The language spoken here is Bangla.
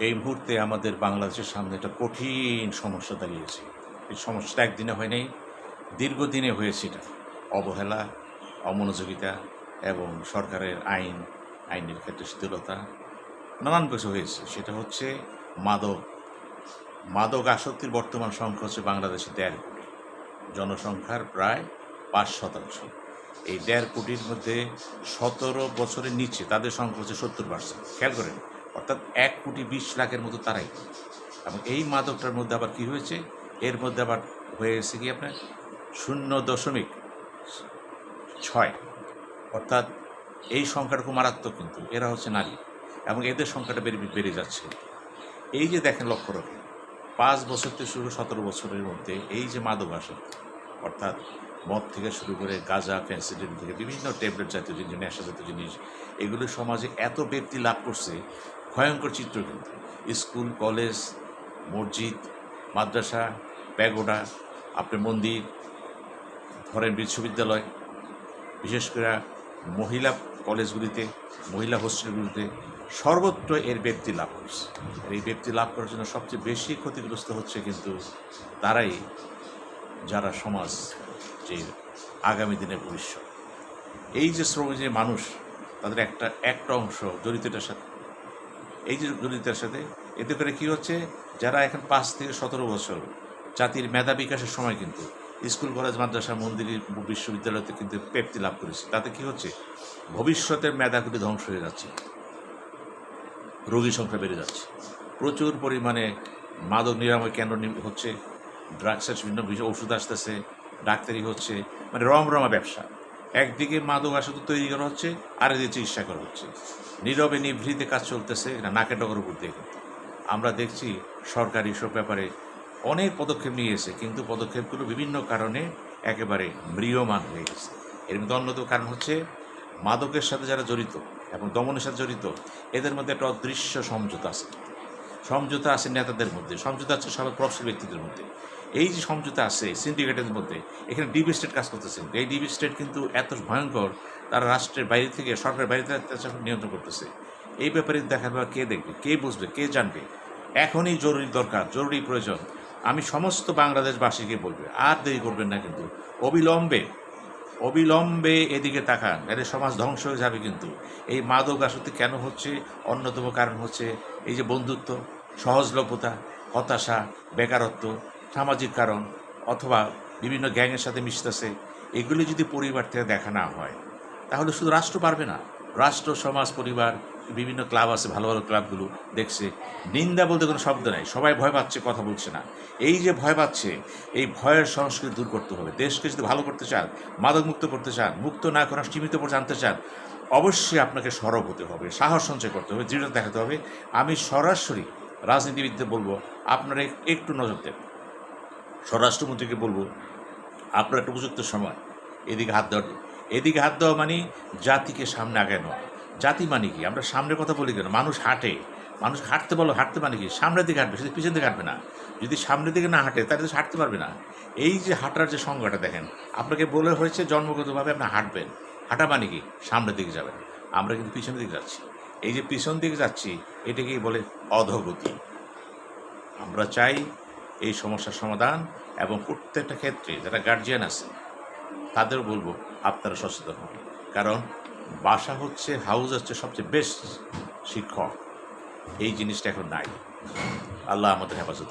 এই মুহূর্তে আমাদের বাংলাদেশের সামনে একটা কঠিন সমস্যা দাঁড়িয়েছে। এই সমস্যাটা একদিনে হয় নাই, দীর্ঘদিনে হয়েছে। এটা অবহেলা, অমনোযোগিতা এবং সরকারের আইনের ক্ষেত্রে শিথিলতা, নানান কিছু হয়েছে। সেটা হচ্ছে মাদক। মাদক আসক্তির বর্তমান সংখ্যা হচ্ছে বাংলাদেশে 1.5 কোটি, জনসংখ্যার প্রায় 5%। এই 1.5 কোটির মধ্যে 17 বছরের নিচে তাদের সংখ্যা হচ্ছে 70%। খেয়াল করেন, অর্থাৎ 1,20,00,000-এর মতো তারাই। এবং এই মাদকটার মধ্যে আবার কি হয়েছে, এর মধ্যে আবার হয়ে গেছে কি আপনার 0.6, অর্থাৎ এই সংখ্যাটা খুব মারাত্মক। কিন্তু এরা হচ্ছে নারী এবং এদের সংখ্যাটা বেড়ে যাচ্ছে। এই যে দেখেন, লক্ষ্য রাখেন, 5 বছর থেকে শুরু 17 বছরের মধ্যে এই যে মাদক আসক্তি, অর্থাৎ মদ থেকে শুরু করে গাঁজা, ফেন্সিডিল থেকে বিভিন্ন ট্যাবলেট জাতীয় জিনিস, নেশা জাতীয় জিনিস, এগুলো সমাজে এত ব্যক্তি লাভ করছে, ভয়ঙ্কর চিত্র। কিন্তু স্কুল, কলেজ, মসজিদ, মাদ্রাসা, প্যাগোডা, আপনার মন্দির, ধরেন বিশ্ববিদ্যালয়, বিশেষ করে মহিলা কলেজগুলিতে, মহিলা হোস্টেলগুলিতে সর্বত্র এর ব্যক্তি লাভ করছে। আর এই ব্যক্তি লাভ করার জন্য সবচেয়ে বেশি ক্ষতিগ্রস্ত হচ্ছে কিন্তু তারাই, যারা সমাজ যে আগামী দিনের ভবিষ্যৎ। এই যে শ্রমিক যে মানুষ, তাদের একটা অংশ জড়িতটার সাথে, এই যে জড়িততার সাথে, এতে করে কী হচ্ছে, যারা এখন 5 থেকে 17 বছর জাতির মেধা বিকাশের সময় কিন্তু স্কুল, কলেজ, মাদ্রাসা, মন্দির, বিশ্ববিদ্যালয়তে কিন্তু প্রাপ্তি লাভ করেছে, তাতে কী হচ্ছে, ভবিষ্যতের মেধাগুলি ধ্বংস হয়ে যাচ্ছে, রোগী সংখ্যা বেড়ে যাচ্ছে, প্রচুর পরিমাণে মাদক নিরাময় কেন্দ্র হচ্ছে, ড্রাগসের বিভিন্ন ওষুধ আসতেছে, ডাক্তারি হচ্ছে, মানে রমরমা ব্যবসা। একদিকে মাদক আসক্তি তৈরি করা হচ্ছে, আর এদিকে চিকিৎসা করা হচ্ছে, নীরবে নিভৃতে কাজ চলতেছে, এটা নাকে ডগর উপর দিয়ে। কিন্তু আমরা দেখছি সরকার এইসব ব্যাপারে অনেক পদক্ষেপ নিয়েছে, কিন্তু পদক্ষেপগুলো বিভিন্ন কারণে একেবারে ম্রিয়মান হয়ে গেছে। এর মধ্যে অন্যতম কারণ হচ্ছে মাদকের সাথে যারা জড়িত এবং দমনের সাথে জড়িত, এদের মধ্যে একটা অদৃশ্য সমঝোতা আছে। সমঝোতা আছে নেতাদের মধ্যে, সমঝোতা আছে সব প্রফেশনাল ব্যক্তিদের মধ্যে। এই যে সমঝোতা আছে সিন্ডিকেটের মধ্যে, এখানে ডিপ স্টেট কাজ করতেছে। এই ডিপ স্টেট কিন্তু এত ভয়ঙ্কর, তারা রাষ্ট্রের বাইরে থেকে, সরকারের বাইরে থেকে নিয়ন্ত্রণ করতেছে। এই ব্যাপারে দেখার পর কে দেখবে, কে বুঝবে, কে জানবে? এখনই জরুরি দরকার, জরুরি প্রয়োজন। আমি সমস্ত বাংলাদেশবাসীকে বলবে, আর দেরি করবেন না, কিন্তু অবিলম্বে এদিকে তাকান, এর সমাজ ধ্বংস হয়ে যাবে। কিন্তু এই মাদক আসক্তি কেন হচ্ছে, অন্যতম কারণ হচ্ছে এই যে বন্ধুত্ব, সহজলভ্যতা, হতাশা, বেকারত্ব, সামাজিক কারণ, অথবা বিভিন্ন গ্যাংয়ের সাথে মিশতেছে। এগুলি যদি পরিবার থেকে দেখা না হয়, তাহলে শুধু রাষ্ট্র পারবে না। রাষ্ট্র, সমাজ, পরিবার, বিভিন্ন ক্লাব আছে, ভালো ভালো ক্লাবগুলো দেখছে, নিন্দা বলতে কোনো শব্দ নাই, সবাই ভয় পাচ্ছে, কথা বলছে না। এই যে ভয় পাচ্ছে, এই ভয়ের সংস্কৃতি দূর করতে হবে। দেশকে যদি ভালো করতে চান, মাদক মুক্ত করতে চান, মুক্ত না করা সীমিত করে জানতে চান, অবশ্যই আপনাকে সরব হতে হবে, সাহস সঞ্চয় করতে হবে, দৃঢ়তা দেখাতে হবে। আমি সরাসরি রাজনীতিবিদদের বলবো, আপনারা একটু নজর দেন। স্বরাষ্ট্রমন্ত্রীকে বলবো, আপনার একটা উপযুক্ত সময় এদিকে হাত দেওয়া মানে জাতিকে সামনে আগায় নেওয়া। জাতি মানে কি, আমরা সামনের কথা বলি কেন? মানুষ হাঁটতে বলো, হাঁটতে মানে কি, সামনের দিকে হাঁটবে, সেটা পিছন দিকে হাঁটবে না। যদি সামনের দিকে না হাঁটে, তাহলে তো হাঁটতে পারবে না। এই যে হাঁটার যে সংজ্ঞাটা দেখেন, আপনাকে বলে হয়েছে জন্মগতভাবে আপনি হাঁটবেন। হাঁটা মানে কি, সামনের দিকে যাবেন। আমরা কিন্তু পিছনের দিকে যাচ্ছি। এই যে পিছন দিকে যাচ্ছি, এটাকেই বলে অধোগতি। আমরা চাই এই সমস্যার সমাধান, এবং প্রত্যেকটা ক্ষেত্রে যারা গার্জিয়ান আছে তাদের বলবো, আপনারা সচেতন হন। কারণ বাসা হচ্ছে, হাউস হচ্ছে সবচেয়ে বেস্ট শিক্ষক। এই জিনিসটা এখন নাই। আল্লাহ আমাদের হেফাজত।